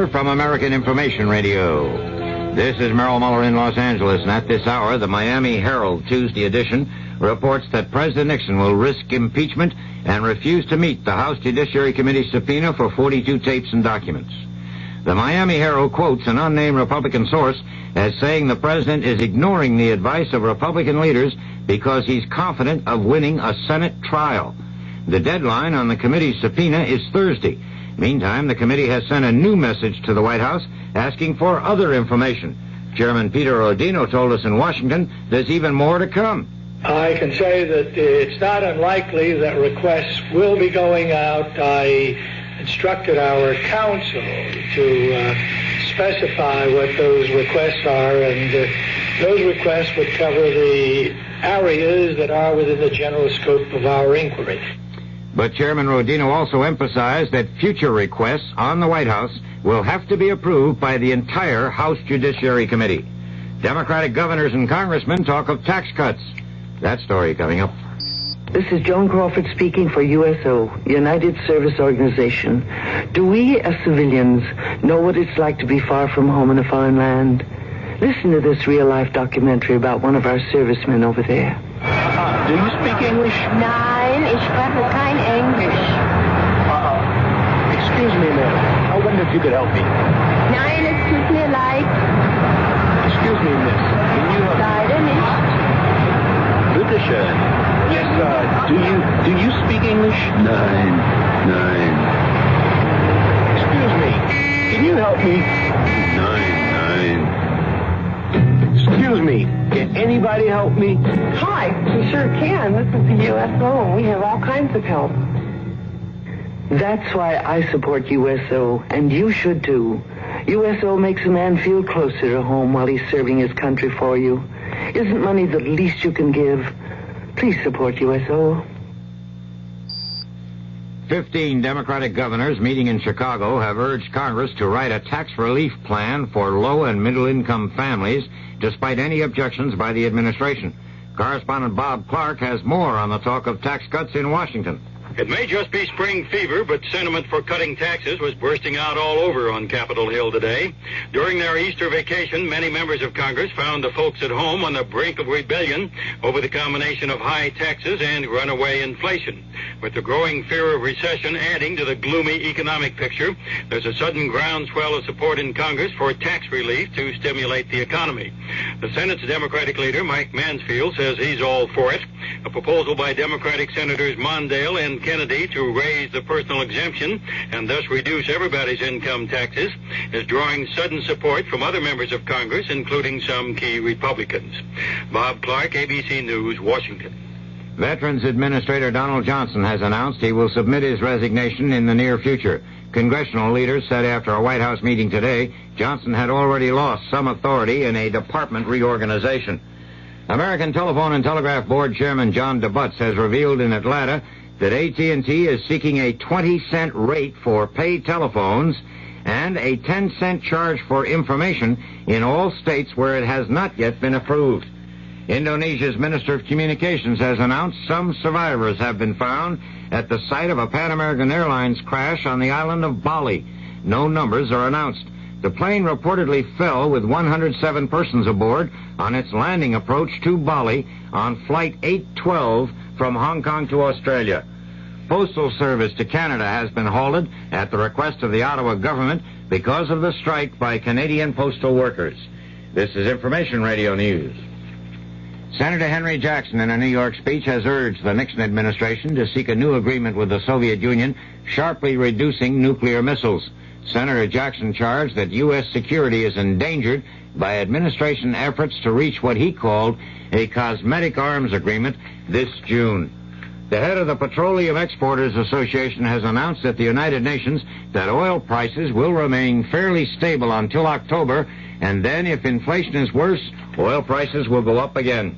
Muller from American Information Radio. This is Merrill Muller in Los Angeles, and at this hour, the Miami Herald Tuesday edition reports that President Nixon will risk impeachment and refuse to meet the House Judiciary Committee subpoena for 42 tapes and documents. The Miami Herald quotes an unnamed Republican source as saying the president is ignoring the advice of Republican leaders because he's confident of winning a Senate trial. The deadline on the committee's subpoena is Thursday. Meantime, the committee has sent a new message to the White House asking for other information. Chairman Peter Rodino told us in Washington there's even more to come. I can say that it's not unlikely that requests will be going out. I instructed our counsel to specify what those requests are, and those requests would cover the areas that are within the general scope of our inquiry. But Chairman Rodino also emphasized that future requests on the White House will have to be approved by the entire House Judiciary Committee. Democratic governors and congressmen talk of tax cuts. That story coming up. This is Joan Crawford speaking for USO, United Service Organization. Do we, as civilians, know what it's like to be far from home in a foreign land? Listen to this real-life documentary about one of our servicemen over there. Do you speak English? Nein, ich spreche kein Englisch. Excuse me, ma'am. I wonder if you could help me. Nein, es tut mir leid. Excuse me, miss. Can you help me? Leider nicht. Bitte schön. Yes, do you speak English? Nein. Excuse me. Can you help me? Nein. Excuse me. Can anybody help me? Hi, we sure can. This is the USO. We have all kinds of help. That's why I support USO, and you should too. USO makes a man feel closer to home while he's serving his country for you. Isn't money the least you can give? Please support USO. 15 Democratic governors meeting in Chicago have urged Congress to write a tax relief plan for low and middle-income families, despite any objections by the administration. Correspondent Bob Clark has more on the talk of tax cuts in Washington. It may just be spring fever, but sentiment for cutting taxes was bursting out all over on Capitol Hill today. During their Easter vacation, many members of Congress found the folks at home on the brink of rebellion over the combination of high taxes and runaway inflation. With the growing fear of recession adding to the gloomy economic picture, there's a sudden groundswell of support in Congress for tax relief to stimulate the economy. The Senate's Democratic leader, Mike Mansfield, says he's all for it. A proposal by Democratic Senators Mondale and Kennedy to raise the personal exemption and thus reduce everybody's income taxes is drawing sudden support from other members of Congress, including some key Republicans. Bob Clark, ABC News, Washington. Veterans Administrator Donald Johnson has announced he will submit his resignation in the near future. Congressional leaders said after a White House meeting today, Johnson had already lost some authority in a department reorganization. American Telephone and Telegraph Board Chairman John DeButz has revealed in Atlanta that AT&T is seeking a 20-cent rate for paid telephones and a 10-cent charge for information in all states where it has not yet been approved. Indonesia's Minister of Communications has announced some survivors have been found at the site of a Pan American Airlines crash on the island of Bali. No numbers are announced. The plane reportedly fell with 107 persons aboard on its landing approach to Bali on Flight 812 from Hong Kong to Australia. Postal service to Canada has been halted at the request of the Ottawa government because of the strike by Canadian postal workers. This is Information Radio News. Senator Henry Jackson, in a New York speech, has urged the Nixon administration to seek a new agreement with the Soviet Union, sharply reducing nuclear missiles. Senator Jackson charged that U.S. security is endangered by administration efforts to reach what he called a cosmetic arms agreement this June. The head of the Petroleum Exporters Association has announced at the United Nations that oil prices will remain fairly stable until October, and then if inflation is worse, oil prices will go up again.